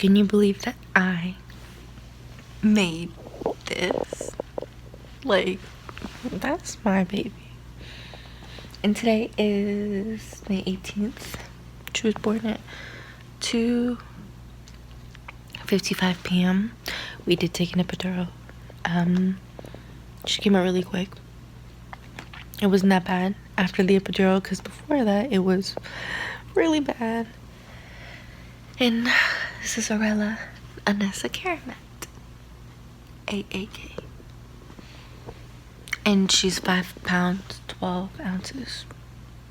Can you believe that I made this? Like, that's my baby. And today is May 18th. She was born at 2:55 p.m. We did take an epidural. She came out really quick. It wasn't that bad after the epidural, because before that it was really bad. And this is Arella, Anessa Caramet, AAK. And she's 5 pounds, 12 ounces.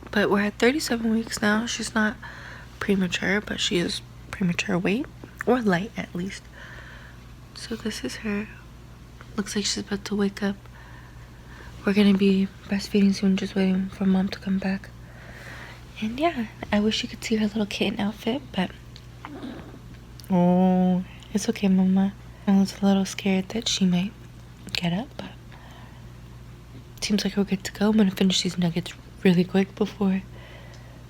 But we're at 37 weeks now. She's not premature, but she is premature weight, or light at least. So this is her. Looks like she's about to wake up. We're gonna be breastfeeding soon, just waiting for mom to come back. And yeah, I wish you could see her little kitten outfit, but oh, it's okay, mama. I was a little scared that she might get up, but seems like we're good to go. I'm gonna finish these nuggets really quick before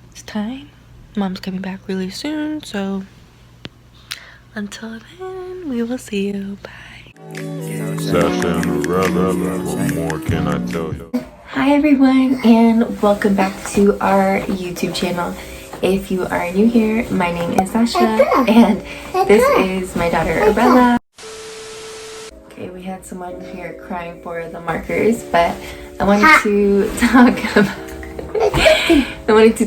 it's time. Mom's coming back really soon, so until then, we will see you. Bye. Sasha and Arella, what more can I tell you? Hi everyone, and welcome back to our YouTube channel. If you are new here, my name is Sasha, and this is my daughter Arella. Okay, we had someone here crying for the markers, but I wanted to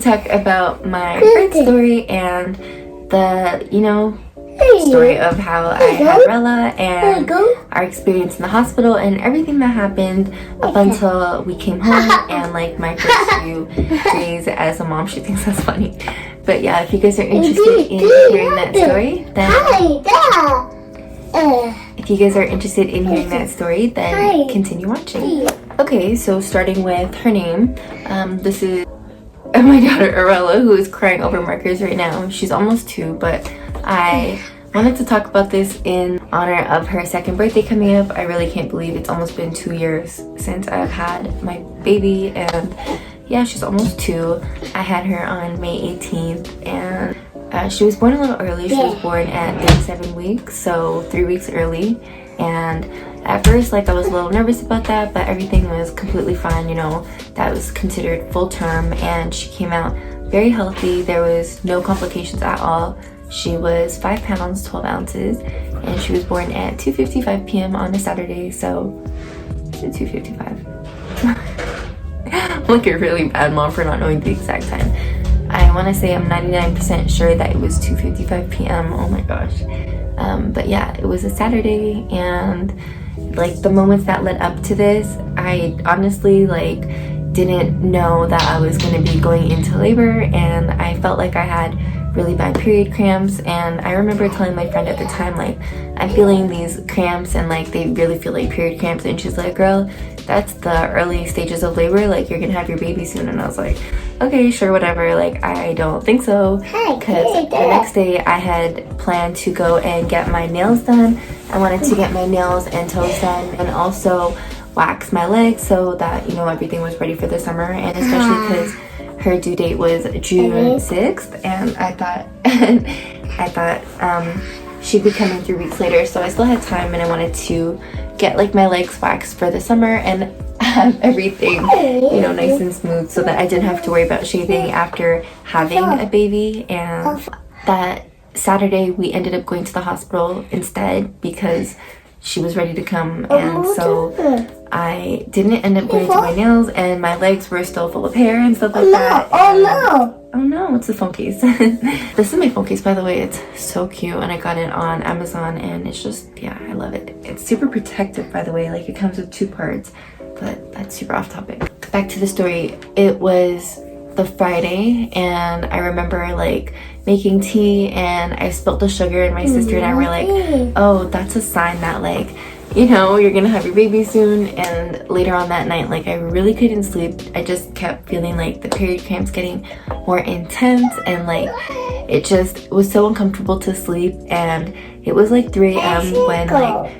talk about my birth story and the, story of how I had Arella and our experience in the hospital and everything that happened up until we came home and like my first few days as a mom. She thinks that's funny. But yeah, if you guys are interested in hearing that story, then continue watching. Okay, so starting with her name, this is my daughter Arella, who is crying over markers right now. She's almost 2, but I wanted to talk about this in honor of her 2nd birthday coming up. I really can't believe it's almost been 2 years since I've had my baby, and yeah, she's almost 2. I had her on May 18th, and she was born a little early. She was born at 37 weeks, so 3 weeks early. And at first, I was a little nervous about that, but everything was completely fine. That was considered full term, and she came out very healthy. There was no complications at all. She was 5 pounds, 12 ounces, and she was born at 2:55 p.m. on a Saturday, so is it 2:55? I'm like a really bad mom for not knowing the exact time. I want to say I'm 99% sure that it was 2:55 p.m. Oh my gosh. But yeah, it was a Saturday, and the moments that led up to this, I honestly didn't know that I was going to be going into labor, and I felt like I had really bad period cramps. And I remember telling my friend at the time, I'm feeling these cramps and they really feel like period cramps, and she's like, girl, that's the early stages of labor, you're gonna have your baby soon. And I was like, okay, sure, whatever, I don't think so, because the next day I had planned to go and get my nails done. I wanted to get my nails and toes done, and also wax my legs so that everything was ready for the summer, and especially because her due date was June 6th, and I thought she'd be coming 3 weeks later, so I still had time, and I wanted to get my legs waxed for the summer and have everything nice and smooth, so that I didn't have to worry about shaving after having a baby. And that Saturday we ended up going to the hospital instead because she was ready to come, and so I didn't end up going to my nails, and my legs were still full of hair and stuff like that. Oh no, it's the phone case. This is my phone case, by the way. It's so cute, and I got it on Amazon, and it's just, yeah, I love it. It's super protective, by the way. It comes with 2 parts, but that's super off topic. Back to the story. It was the Friday, and I remember making tea, and I spilled the sugar, and my sister and I were like, oh, that's a sign that you're gonna have your baby soon. And later on that night, I really couldn't sleep. I just kept feeling the period cramps getting more intense, and it just was so uncomfortable to sleep. And it was 3 a.m. when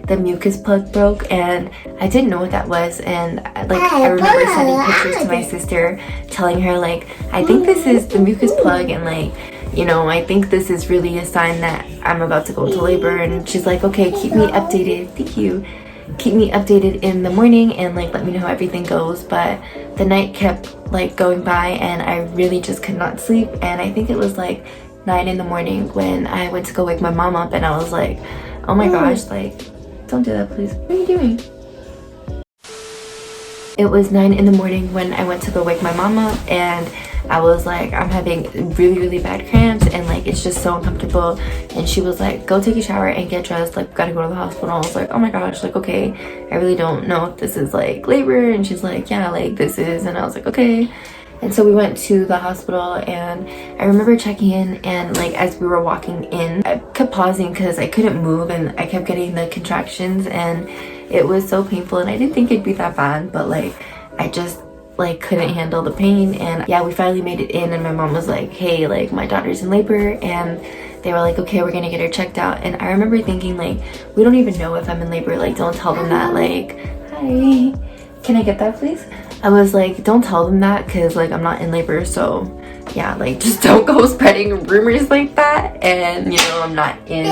the mucus plug broke, and I didn't know what that was. And I remember sending pictures to my sister, telling her I think this is the mucus plug, and I think this is really a sign that I'm about to go into labor, and she's like, okay, keep me updated, thank you, keep me updated in the morning and like let me know how everything goes. But the night kept like going by and I really just could not sleep, and I think it was like 9 in the morning when I went to go wake my mom up, and I was like, oh my gosh, like don't do that please, what are you doing? It was 9 in the morning when I went to go wake my mom up, and I was like, I'm having really bad cramps and like it's just so uncomfortable. And she was like, go take a shower and get dressed, like gotta go to the hospital. I was like, oh my gosh, like okay, I really don't know if this is like labor. And she's like, yeah, like this is. And I was like, okay. And so we went to the hospital, and I remember checking in, and like as we were walking in, I kept pausing because I couldn't move and I kept getting the contractions, and it was so painful. And I didn't think it'd be that bad, but like I just like couldn't handle the pain. And yeah, we finally made it in, and my mom was like, hey, like my daughter's in labor, and they were like, okay, we're gonna get her checked out. And I remember thinking like, we don't even know if I'm in labor, like don't tell them that. Like, hi, can I get that please? I was like, don't tell them that because like I'm not in labor. So yeah, like just don't go spreading rumors like that. And you know, I'm not in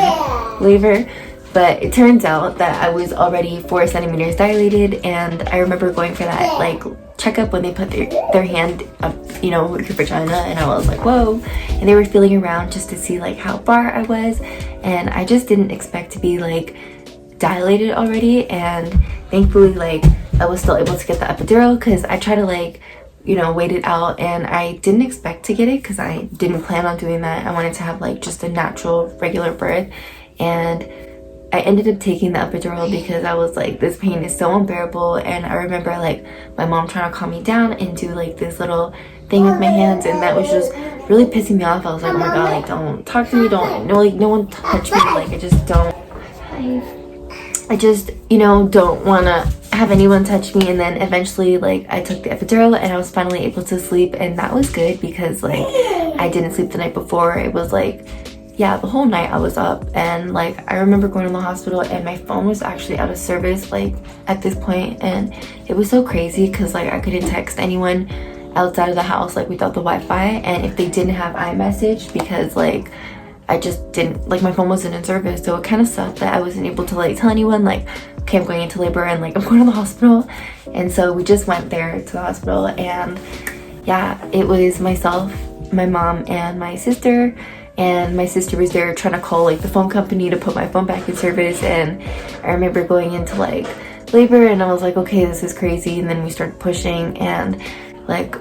labor. But it turns out that I was already 4 centimeters dilated, and I remember going for that like checkup when they put their hand up, you know, your vagina, and I was like, whoa. And they were feeling around just to see like how far I was, and I just didn't expect to be like dilated already. And thankfully like I was still able to get the epidural, because I tried to like, you know, wait it out, and I didn't expect to get it because I didn't plan on doing that. I wanted to have like just a natural regular birth, and I ended up taking the epidural because I was like, this pain is so unbearable. And I remember like my mom trying to calm me down and do like this little thing with my hands, and that was just really pissing me off. I was like, oh my god, like don't talk to me, don't, no, like no one touch me, like I just don't, I just, you know, don't want to have anyone touch me. And then eventually like I took the epidural, and I was finally able to sleep, and that was good because like I didn't sleep the night before. It was like, yeah, the whole night I was up. And like I remember going to the hospital, and my phone was actually out of service like at this point, and it was so crazy because like I couldn't text anyone outside of the house like without the Wi-Fi, and if they didn't have iMessage, because like I just didn't, like my phone wasn't in service. So it kind of sucked that I wasn't able to like tell anyone like, okay, I'm going into labor and like I'm going to the hospital. And so we just went there to the hospital, and yeah, it was myself, my mom, and my sister. And my sister was there trying to call like the phone company to put my phone back in service. And I remember going into like labor, and I was like, okay, this is crazy. And then we started pushing, and like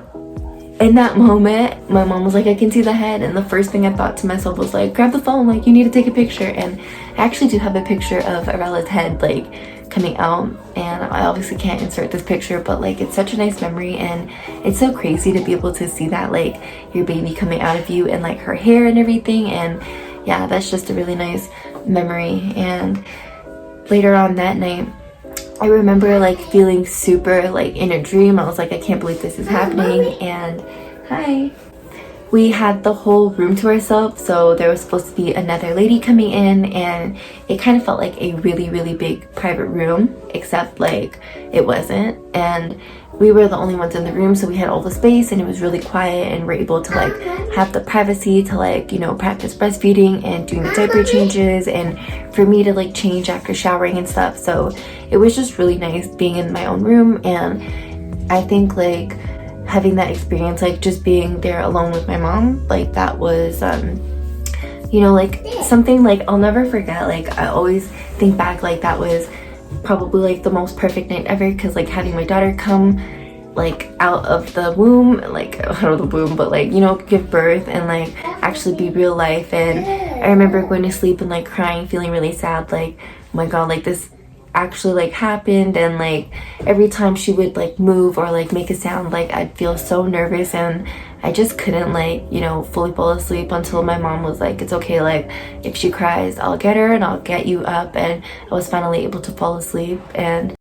in that moment my mom was like, I can see the head. And the first thing I thought to myself was like, grab the phone, like you need to take a picture. And I actually do have a picture of Arella's head like coming out, and I obviously can't insert this picture, but like it's such a nice memory, and it's so crazy to be able to see that like your baby coming out of you, and like her hair and everything. And yeah, that's just a really nice memory. And later on that night I remember like feeling super like in a dream. I was like, I can't believe this is happening. And hi, we had the whole room to ourselves, so there was supposed to be another lady coming in, and it kind of felt like a really big private room, except like it wasn't. And we were the only ones in the room, so we had all the space, and it was really quiet, and we're able to like have the privacy to like, you know, practice breastfeeding and doing the diaper changes, and for me to like change after showering and stuff. So it was just really nice being in my own room. And I think like having that experience, like just being there alone with my mom, like that was you know, like something like I'll never forget. Like I always think back, like that was probably like the most perfect night ever, because like having my daughter come like out of the womb, like out of the womb, but like, you know, give birth and like actually be real life. And I remember going to sleep and like crying, feeling really sad, like oh my god, like this actually like happened. And like every time she would like move or like make a sound, like I'd feel so nervous, and I just couldn't like, you know, fully fall asleep until my mom was like, it's okay, like if she cries I'll get her and I'll get you up. And I was finally able to fall asleep. And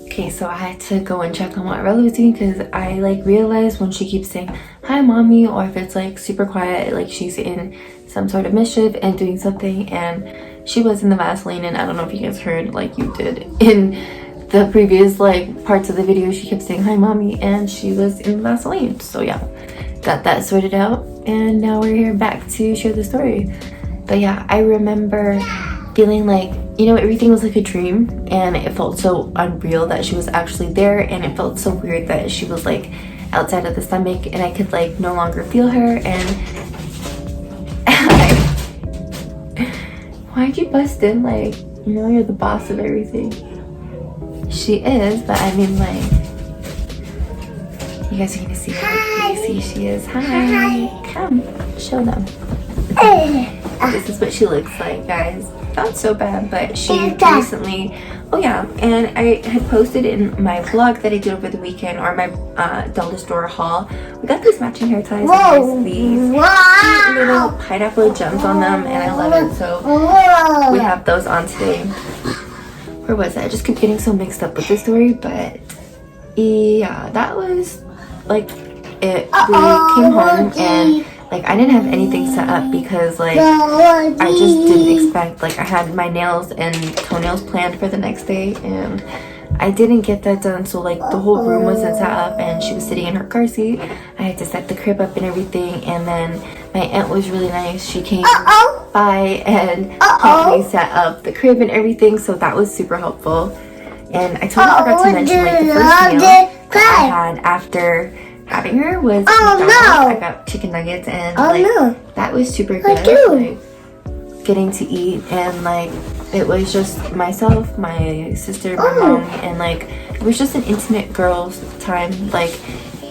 okay, so I had to go and check on what Arella was doing, because I like realized when she keeps saying hi mommy, or if it's like super quiet, like she's in some sort of mischief and doing something. And she was in the Vaseline, and I don't know if you guys heard like you did in the previous like parts of the video, she kept saying hi mommy, and she was in the Vaseline. So yeah, got that sorted out, and now we're here back to share the story. But yeah, I remember feeling like, you know, everything was like a dream, and it felt so unreal that she was actually there, and it felt so weird that she was like outside of the stomach and I could like no longer feel her. And why'd you bust in? Like, you know, you're the boss of everything. She is, but I mean, like, you guys are gonna see how crazy she is. Hi. Come, show them. This is what she looks like, guys. Not so bad, but she recently, oh yeah, and I had posted in my vlog that I did over the weekend, or my dollar store haul. We got these matching hair ties and these cute little pineapple gems on them, and I love it. So we have those on today. Where was I? I just keep getting so mixed up with the story, but yeah, that was like it. We came home and like I didn't have anything set up because like I just didn't expect, like I had my nails and toenails planned for the next day, and I didn't get that done. So like the whole room wasn't set up, and she was sitting in her car seat. I had to set the crib up and everything, and then my aunt was really nice. She came by and helped me set up the crib and everything, so that was super helpful. And I totally forgot to mention, like, the first meal that I had after having her was McDonald's. I got chicken nuggets, and that was super good. Like, getting to eat, and like it was just myself, my sister, my mom, and like it was just an intimate girls time, like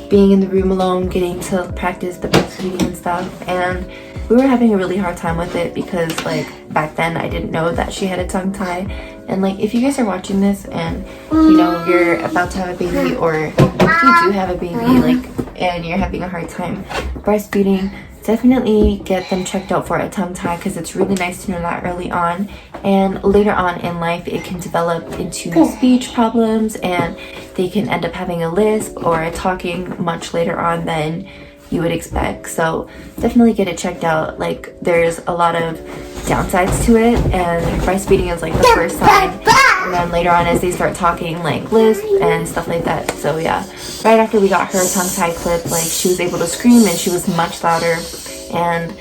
being in the room alone, getting to practice the breastfeeding and stuff. And we were having a really hard time with it because like back then I didn't know that she had a tongue tie. And like if you guys are watching this and you know you're about to have a baby, or if you do have a baby, like, and you're having a hard time breastfeeding, definitely get them checked out for a tongue tie, because it's really nice to know that early on. And later on in life it can develop into speech problems, and they can end up having a lisp or talking much later on than you would expect. So definitely get it checked out. Like there's a lot of downsides to it, and breastfeeding is like the first sign, and then later on as they start talking, like lisp and stuff like that. So yeah, right after we got her tongue tie clip, like she was able to scream and she was much louder. And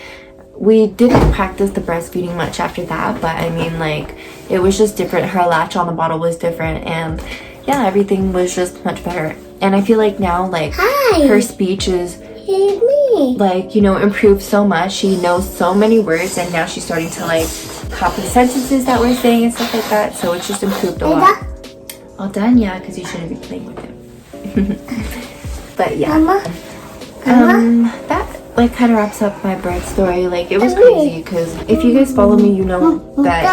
we didn't practice the breastfeeding much after that, but I mean, like it was just different. Her latch on the bottle was different, and yeah, everything was just much better. And I feel like now, like her speech is like, you know, improved so much. She knows so many words, and now she's starting to like copy sentences that we're saying and stuff like that. So it's just improved a lot. All done? Yeah, because you shouldn't be playing with it. But yeah, that like kind of wraps up my birth story. Like it was crazy, because if you guys follow me, you know that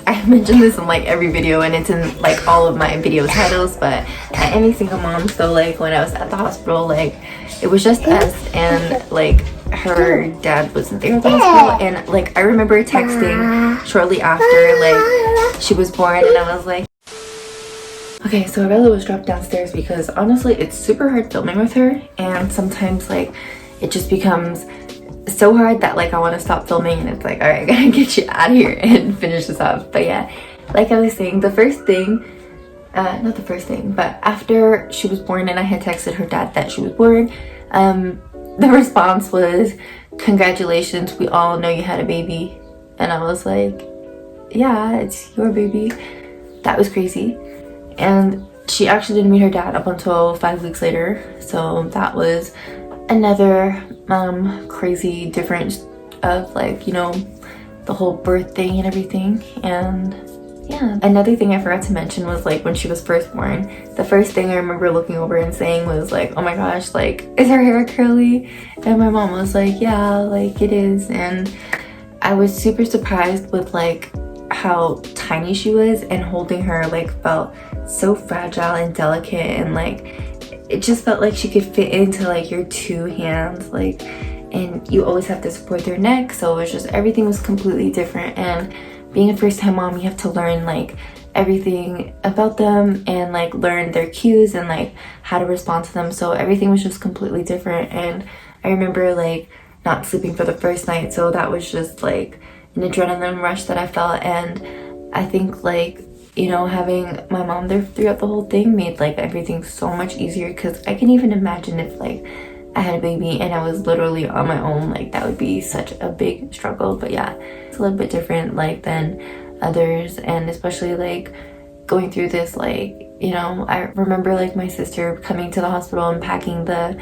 I mentioned this in like every video, and it's in like all of my video titles. But I am a single mom, so like when I was at the hospital, like it was just us, and like her dad wasn't there at the hospital. And like I remember texting shortly after like she was born, and I was like, okay, so Arella was dropped downstairs because honestly it's super hard filming with her, and sometimes like it just becomes so hard that like I want to stop filming, and it's like, all right, I gotta get you out of here and finish this off. But yeah, like I was saying, the first thing, not the first thing, but after she was born and I had texted her dad that she was born, the response was, congratulations, we all know you had a baby. And I was like, yeah, it's your baby. That was crazy. And she actually didn't meet her dad up until 5 weeks later, so that was another crazy difference of like, you know, the whole birth thing and everything. And yeah, another thing I forgot to mention was like when she was first born, the first thing I remember looking over and saying was like, oh my gosh, like, is her hair curly? And my mom was like, yeah, like it is. And I was super surprised with like how tiny she was, and holding her like felt so fragile and delicate, and like it just felt like she could fit into like your two hands, like, and you always have to support their neck. So it was just, everything was completely different. And being a first-time mom, you have to learn like everything about them, and like learn their cues, and like how to respond to them. So everything was just completely different. And I remember like not sleeping for the first night, so that was just like an adrenaline rush that I felt. And I think like, you know, having my mom there throughout the whole thing made like everything so much easier, because I can even imagine if like I had a baby and I was literally on my own, like that would be such a big struggle. But yeah, it's a little bit different like than others, and especially like going through this, like, you know, I remember like my sister coming to the hospital and packing the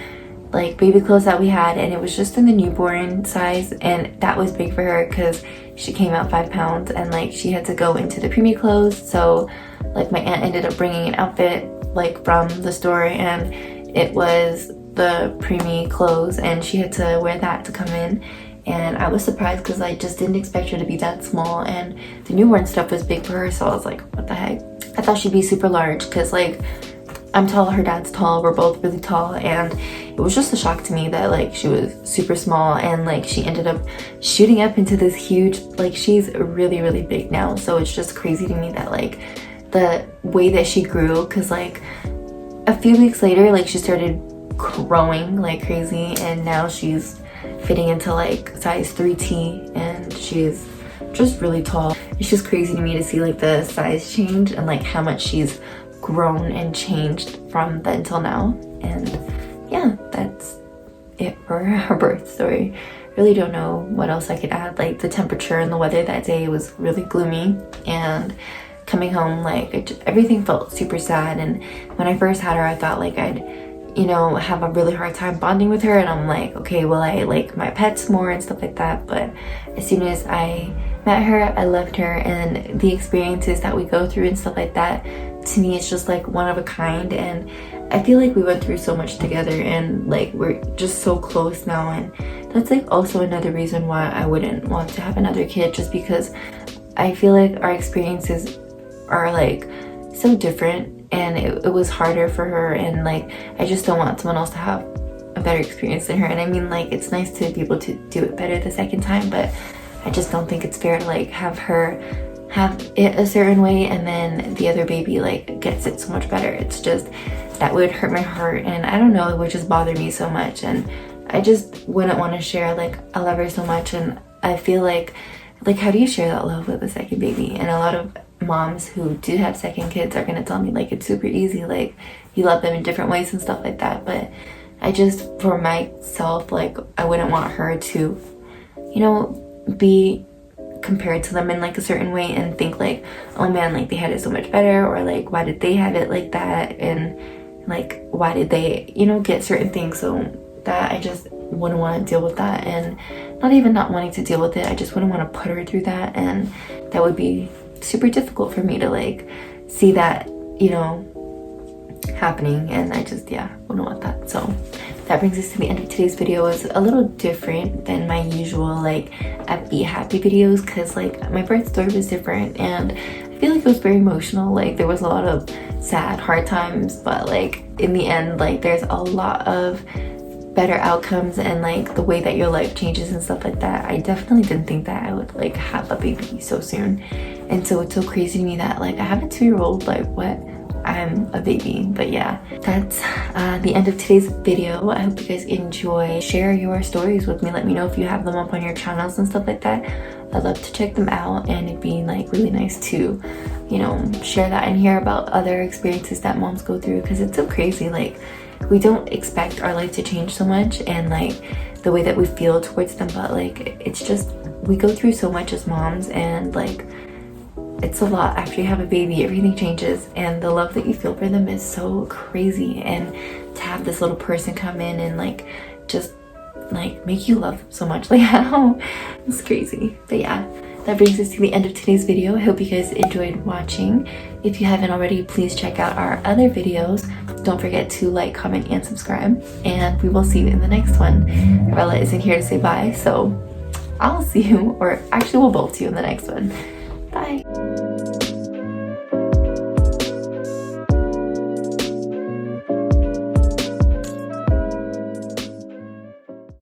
like baby clothes that we had, and it was just in the newborn size, and that was big for her because she came out 5 pounds, and like she had to go into the preemie clothes. So like my aunt ended up bringing an outfit like from the store, and it was the preemie clothes, and she had to wear that to come in. And I was surprised because I just didn't expect her to be that small, and the newborn stuff was big for her. So I was like, what the heck? I thought she'd be super large because like I'm tall, her dad's tall, we're both really tall, and it was just a shock to me that like she was super small, and like she ended up shooting up into this huge, like she's really, really big now. So it's just crazy to me that like the way that she grew, because like a few weeks later, like she started growing like crazy, and now she's fitting into like size 3T, and she's just really tall. It's just crazy to me to see like the size change and like how much she's grown and changed from then till now. And yeah, that's it for her birth story. Really don't know what else I could add. Like the temperature and the weather that day was really gloomy, and coming home, like everything felt super sad. And when I first had her, I thought like I'd, you know, have a really hard time bonding with her, and I'm like, okay, well, I like my pets more and stuff like that. But as soon as I met her, I loved her, and the experiences that we go through and stuff like that, to me, it's just like one of a kind. And I feel like we went through so much together, and like we're just so close now. And that's like also another reason why I wouldn't want to have another kid, just because I feel like our experiences are like so different, and it was harder for her, and like I just don't want someone else to have a better experience than her. And I mean, like, it's nice to be able to do it better the second time, but I just don't think it's fair to like have her have it a certain way and then the other baby like gets it so much better. It's just, that would hurt my heart, and I don't know, it would just bother me so much, and I just wouldn't want to share. Like, I love her so much, and I feel like how do you share that love with a second baby? And a lot of moms who do have second kids are gonna tell me like it's super easy, like you love them in different ways and stuff like that. But I just, for myself, like I wouldn't want her to, you know, be compared to them in like a certain way and think like, oh man, like they had it so much better, or like why did they have it like that, and like why did they, you know, get certain things. So that I just wouldn't want to deal with that, and not even not wanting to deal with it, I just wouldn't want to put her through that, and that would be super difficult for me to like see that, you know, happening. And I just, yeah, wouldn't want that. So that brings us to the end of today's video. It's a little different than my usual like be happy videos, because like my birth story was different, and I feel like it was very emotional. Like there was a lot of sad, hard times, but like in the end, like there's a lot of better outcomes, and like the way that your life changes and stuff like that. I definitely didn't think that I would like have a baby so soon, and so it's so crazy to me that like I have a 2-year-old, like what, I'm a baby. But yeah, that's the end of today's video. I hope you guys enjoy. Share your stories with me. Let me know if you have them up on your channels and stuff like that. I'd love to check them out, and it'd be like really nice to, you know, share that and hear about other experiences that moms go through, because it's so crazy. Like we don't expect our life to change so much, and like the way that we feel towards them, but like it's just, we go through so much as moms, and like it's a lot after you have a baby. Everything changes, and the love that you feel for them is so crazy. And to have this little person come in and like just like make you love so much, like how it's crazy. But yeah, that brings us to the end of today's video. I hope you guys enjoyed watching. If you haven't already, please check out our other videos. Don't forget to like, comment, and subscribe, and we will see you in the next one. Arella isn't here to say bye, so I'll see you, or actually we'll both see you in the next one. Bye.